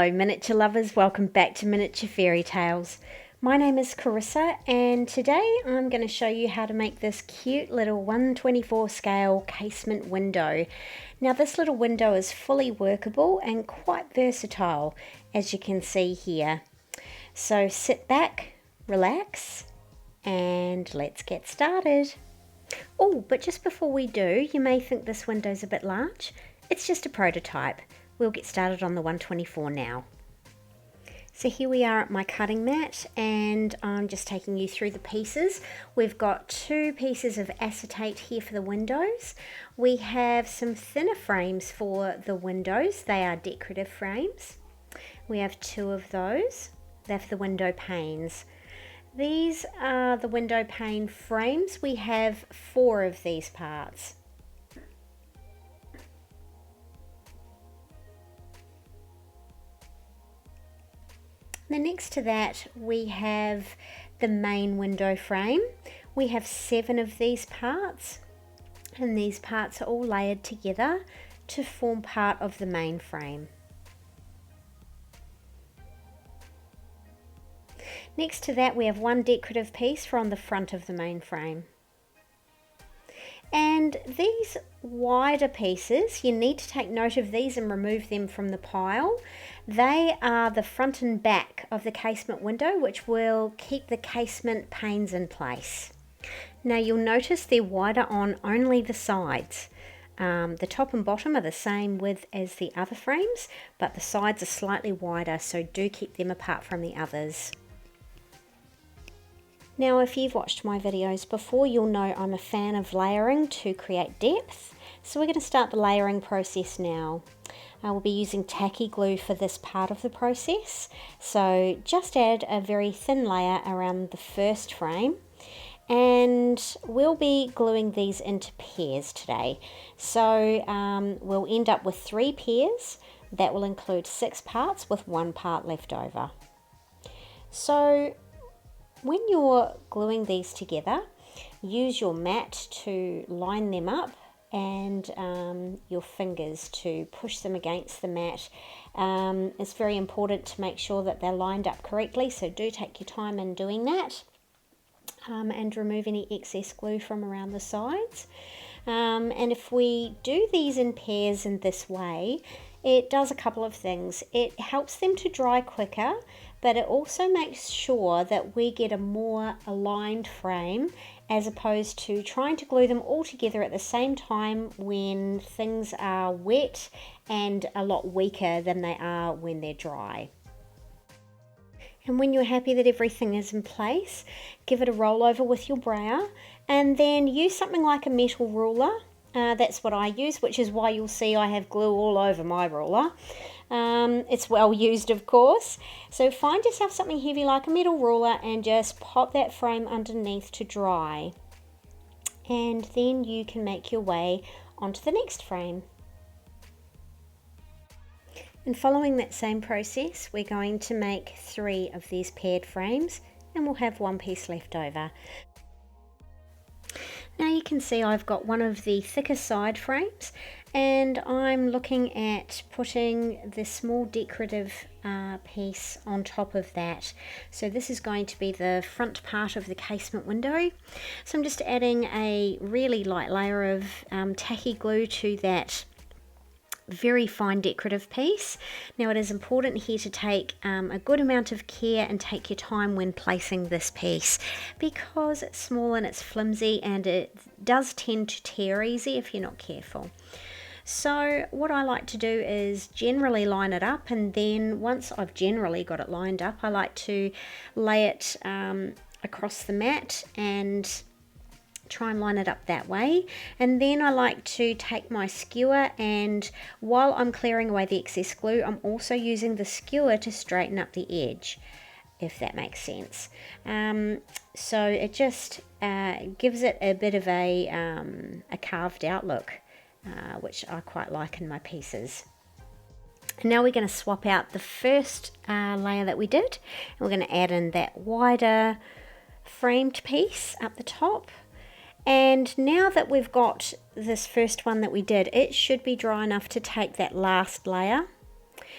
Hello miniature lovers, welcome back to Miniature Fairy Tales. My name is Carissa and today I'm going to show you how to make this cute little 1/24 scale casement window. Now this little window is fully workable and quite versatile, as you can see here. So sit back, relax, and let's get started. Oh, but just before we do, you may think this window's a bit large. It's just a prototype. We'll get started on the 1/24 now. So here we are at my cutting mat and I'm just taking you through the pieces. We've got 2 pieces of acetate here for the windows. We have some thinner frames for the windows. They are decorative frames. We have 2 of those. They're for the window panes. These are the window pane frames. We have 4 of these parts. Then next to that we have the main window frame. We have 7 of these parts and these parts are all layered together to form part of the main frame. Next to that we have 1 decorative piece from the front of the main frame. And these wider pieces, you need to take note of these and remove them from the pile. They are the front and back of the casement window, which will keep the casement panes in place. Now you'll notice they're wider on only the sides. The top and bottom are the same width as the other frames, but the sides are slightly wider, so do keep them apart from the others. Now if you've watched my videos before, you'll know I'm a fan of layering to create depth. So we're going to start the layering process now. We'll be using tacky glue for this part of the process. So just add a very thin layer around the first frame. And we'll be gluing these into pairs today. So we'll end up with 3 pairs. That will include 6 parts with 1 part left over. So when you're gluing these together, use your mat to line them up and your fingers to push them against the mat. It's very important to make sure that they're lined up correctly, so do take your time in doing that and remove any excess glue from around the sides. And if we do these in pairs in this way, it does a couple of things. It helps them to dry quicker, but it also makes sure that we get a more aligned frame as opposed to trying to glue them all together at the same time when things are wet and a lot weaker than they are when they're dry. And when you're happy that everything is in place, give it a roll over with your brayer and then use something like a metal ruler. That's what I use, which is why you'll see I have glue all over my ruler. It's well used, of course. So find yourself something heavy like a metal ruler and just pop that frame underneath to dry. And then you can make your way onto the next frame. And following that same process, we're going to make 3 of these paired frames and we'll have 1 piece left over. Now you can see I've got one of the thicker side frames and I'm looking at putting this small decorative piece on top of that. So this is going to be the front part of the casement window. So I'm just adding a really light layer of tacky glue to that very fine decorative piece. Now it is important here to take a good amount of care and take your time when placing this piece because it's small and it's flimsy and it does tend to tear easy if you're not careful. So what I like to do is generally line it up, and then once I've generally got it lined up, I like to lay it across the mat and try and line it up that way. And then I like to take my skewer, and while I'm clearing away the excess glue, I'm also using the skewer to straighten up the edge, if that makes sense. So it just gives it a bit of a carved out look, which I quite like in my pieces. And now we're going to swap out the first layer that we did, and we're going to add in that wider framed piece up the top. And now that we've got this first one that we did, it should be dry enough to take that last layer.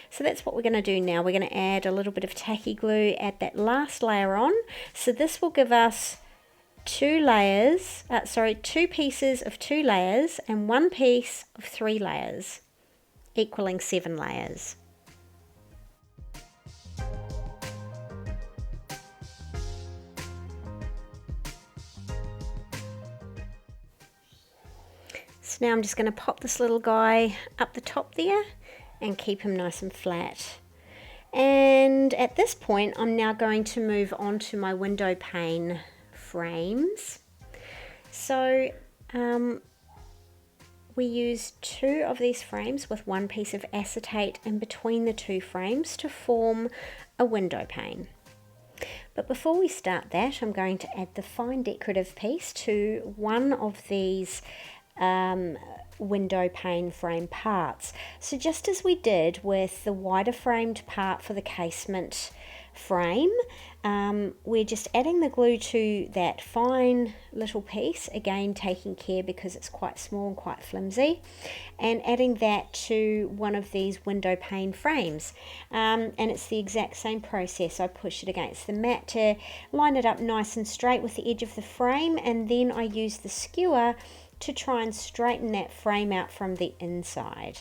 So that's what we're going to do now. We're going to add a little bit of tacky glue at that last layer on. So this will give us two pieces of 2 layers and 1 piece of 3 layers, equaling 7 layers. So now I'm just going to pop this little guy up the top there and keep him nice and flat. And at this point I'm now going to move on to my window pane frames. So we use 2 of these frames with 1 piece of acetate in between the 2 frames to form a window pane. But before we start that, I'm going to add the fine decorative piece to one of these window pane frame parts. So just as we did with the wider framed part for the casement frame, we're just adding the glue to that fine little piece, again taking care because it's quite small and quite flimsy, and adding that to one of these window pane frames. And it's the exact same process. I push it against the mat to line it up nice and straight with the edge of the frame, and then I use the skewer to try and straighten that frame out from the inside.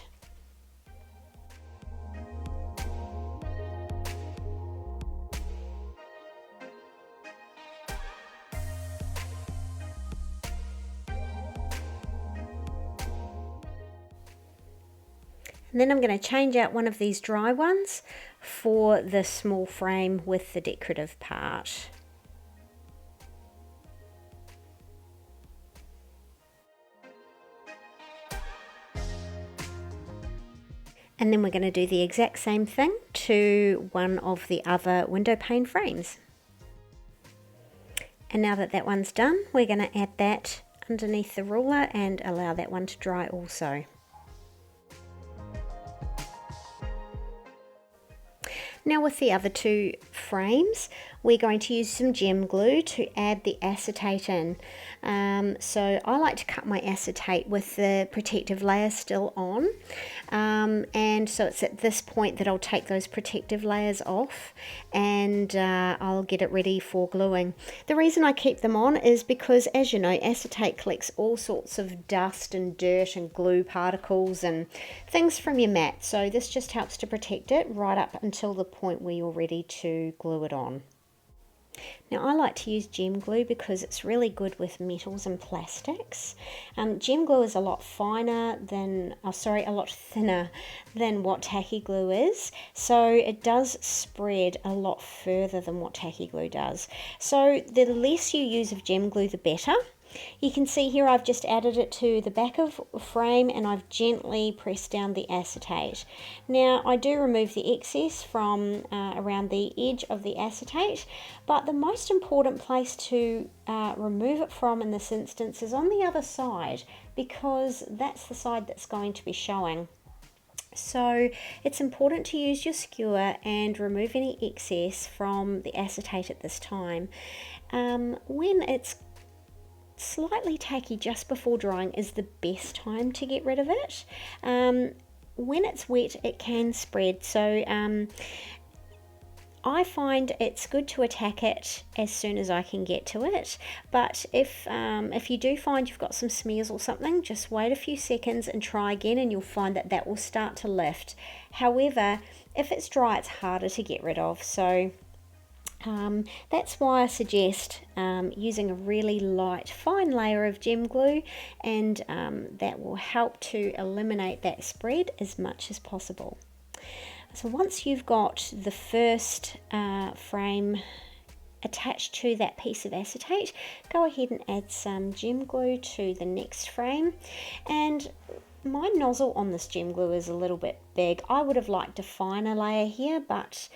And then I'm going to change out one of these dry ones for the small frame with the decorative part. And then we're going to do the exact same thing to one of the other window pane frames. And now that that one's done, we're going to add that underneath the ruler and allow that one to dry also. Now with the other 2 frames, we're going to use some gem glue to add the acetate in. So I like to cut my acetate with the protective layer still on. And so it's at this point that I'll take those protective layers off and I'll get it ready for gluing. The reason I keep them on is because, as you know, acetate collects all sorts of dust and dirt and glue particles and things from your mat. So this just helps to protect it right up until the point where you're ready to glue it on. Now I like to use gem glue because it's really good with metals and plastics. Gem glue is a lot finer than, a lot thinner than what tacky glue is, so it does spread a lot further than what tacky glue does. So the less you use of gem glue, the better. You can see here I've just added it to the back of the frame and I've gently pressed down the acetate. Now I do remove the excess from around the edge of the acetate, but the most important place to remove it from in this instance is on the other side, because that's the side that's going to be showing. So it's important to use your skewer and remove any excess from the acetate at this time. When it's slightly tacky just before drying is the best time to get rid of it. When it's wet it can spread, so I find it's good to attack it as soon as I can get to it, but if you do find you've got some smears or something, just wait a few seconds and try again and you'll find that that will start to lift. However, if it's dry it's harder to get rid of, so that's why I suggest using a really light fine layer of gem glue, and that will help to eliminate that spread as much as possible. So once you've got the first frame attached to that piece of acetate, go ahead and add some gem glue to the next frame. And my nozzle on this gem glue is a little bit big. I would have liked a finer layer here, but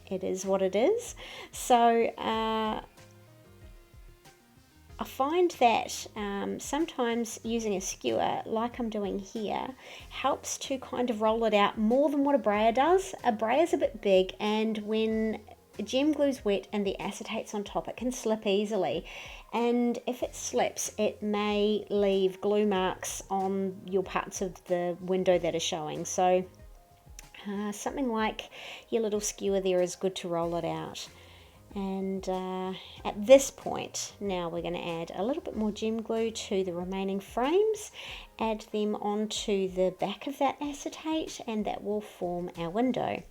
it is what it is. So I find that sometimes using a skewer, like I'm doing here, helps to kind of roll it out more than what a brayer does. A brayer's a bit big, and when gem glue's wet and the acetate's on top, it can slip easily. And if it slips, it may leave glue marks on your parts of the window that are showing. So Something like your little skewer there is good to roll it out. And at this point, now we're going to add a little bit more gem glue to the remaining frames, add them onto the back of that acetate, and that will form our window.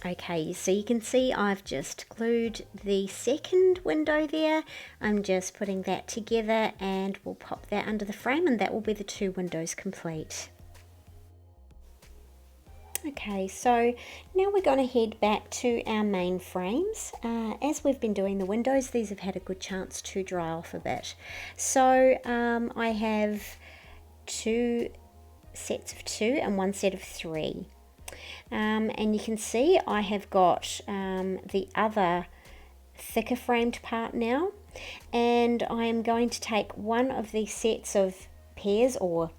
Okay, so you can see I've just glued the second window there. I'm just putting that together and we'll pop that under the frame, and that will be the 2 windows complete. Okay, so now we're going to head back to our main frames. As we've been doing the windows, these have had a good chance to dry off a bit. So I have 2 sets of 2 and 1 set of 3. And you can see I have got the other thicker framed part now, and I am going to take one of these sets of pairs or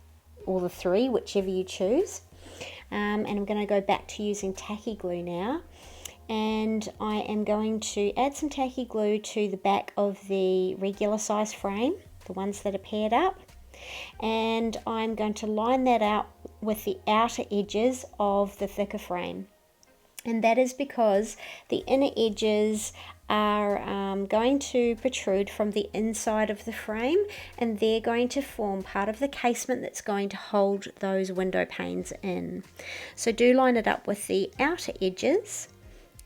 the 3, whichever you choose, and I'm going to go back to using tacky glue now, and I am going to add some tacky glue to the back of the regular size frame, the ones that are paired up, and I'm going to line that out with the outer edges of the thicker frame, and that is because the inner edges are going to protrude from the inside of the frame, and they're going to form part of the casement that's going to hold those window panes in. So do line it up with the outer edges,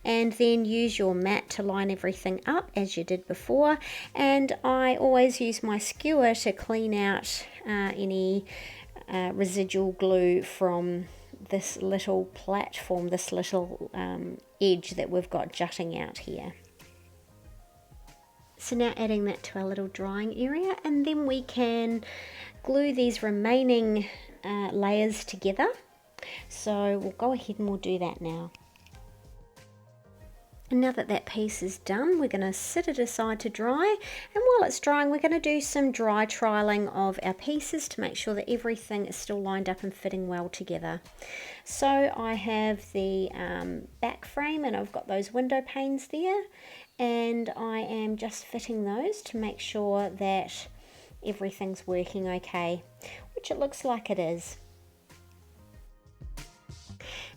and then use your mat to line everything up as you did before. And I always use my skewer to clean out any residual glue from this little platform, this little edge that we've got jutting out here. So now adding that to our little drying area, and then we can glue these remaining layers together. So we'll go ahead and we'll do that now. And now that that piece is done, we're going to sit it aside to dry, and while it's drying we're going to do some dry trialing of our pieces to make sure that everything is still lined up and fitting well together. So I have the back frame, and I've got those window panes there, and I am just fitting those to make sure that everything's working okay, which it looks like it is.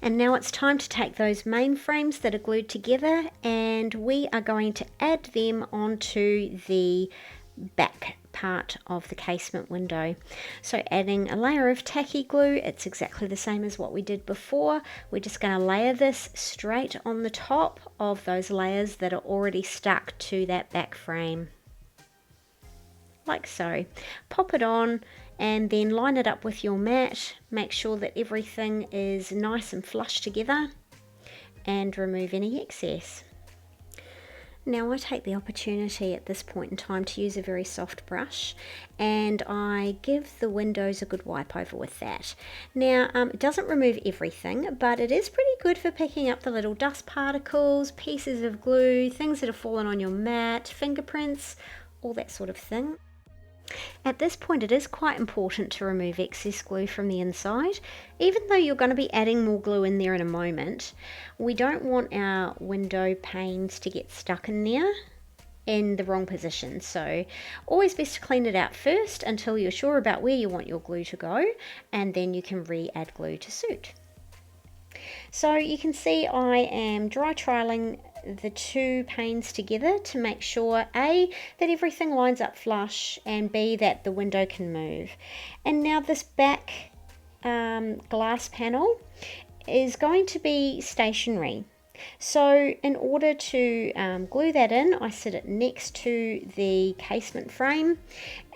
And now it's time to take those main frames that are glued together, and we are going to add them onto the back part of the casement window. So adding a layer of tacky glue, it's exactly the same as what we did before. We're just going to layer this straight on the top of those layers that are already stuck to that back frame. Like so. Pop it on and then line it up with your mat. Make sure that everything is nice and flush together, and remove any excess. Now I take the opportunity at this point in time to use a very soft brush, and I give the windows a good wipe over with that. Now it doesn't remove everything, but it is pretty good for picking up the little dust particles, pieces of glue, things that have fallen on your mat, fingerprints, all that sort of thing. At this point it is quite important to remove excess glue from the inside. Even though you're going to be adding more glue in there in a moment, we don't want our window panes to get stuck in there in the wrong position. So always best to clean it out first until you're sure about where you want your glue to go, and then you can re-add glue to suit. So you can see I am dry trialing the 2 panes together to make sure A, that everything lines up flush, and B, that the window can move. And now this back glass panel is going to be stationary. So in order to glue that in, I sit it next to the casement frame,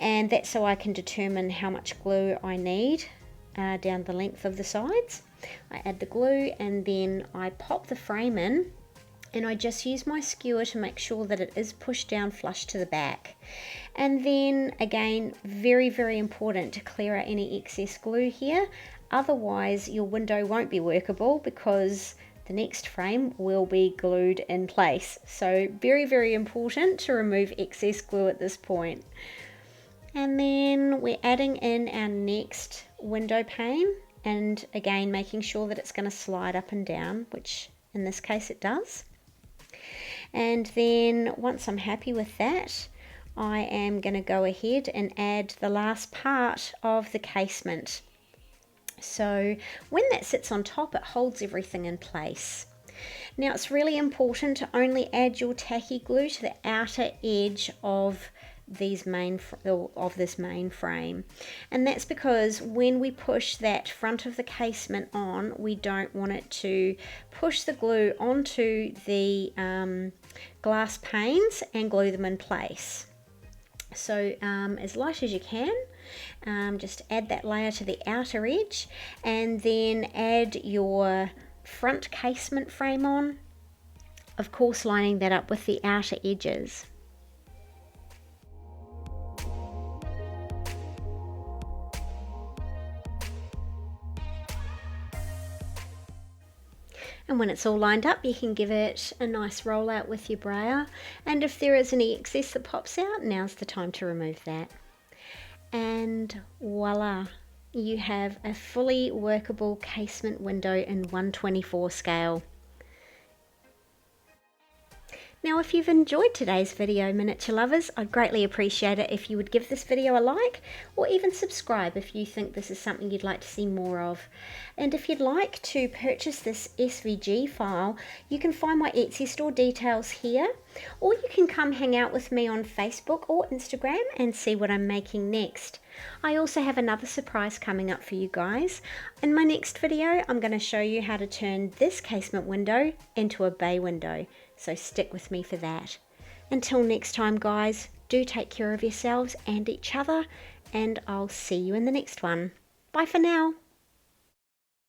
and that's so I can determine how much glue I need down the length of the sides. I add the glue, and then I pop the frame in and I just use my skewer to make sure that it is pushed down flush to the back. And then again, very, very important to clear out any excess glue here, otherwise your window won't be workable because the next frame will be glued in place. So very, very important to remove excess glue at this point. And then we're adding in our next window pane, and again making sure that it's going to slide up and down, which in this case it does. And then once I'm happy with that, I am going to go ahead and add the last part of the casement. So when that sits on top, it holds everything in place. Now it's really important to only add your tacky glue to the outer edge of this main frame, and that's because when we push that front of the casement on, we don't want it to push the glue onto the glass panes and glue them in place. So as light as you can, just add that layer to the outer edge, and then add your front casement frame on, of course lining that up with the outer edges. And when it's all lined up, you can give it a nice roll out with your brayer, and if there is any excess that pops out, now's the time to remove that. And voila, you have a fully workable casement window in 1/24 scale. Now if you've enjoyed today's video, miniature lovers, I'd greatly appreciate it if you would give this video a like, or even subscribe if you think this is something you'd like to see more of. And if you'd like to purchase this SVG file, you can find my Etsy store details here, or you can come hang out with me on Facebook or Instagram and see what I'm making next. I also have another surprise coming up for you guys. In my next video, I'm going to show you how to turn this casement window into a bay window. So stick with me for that. Until next time guys, do take care of yourselves and each other, and I'll see you in the next one. Bye for now.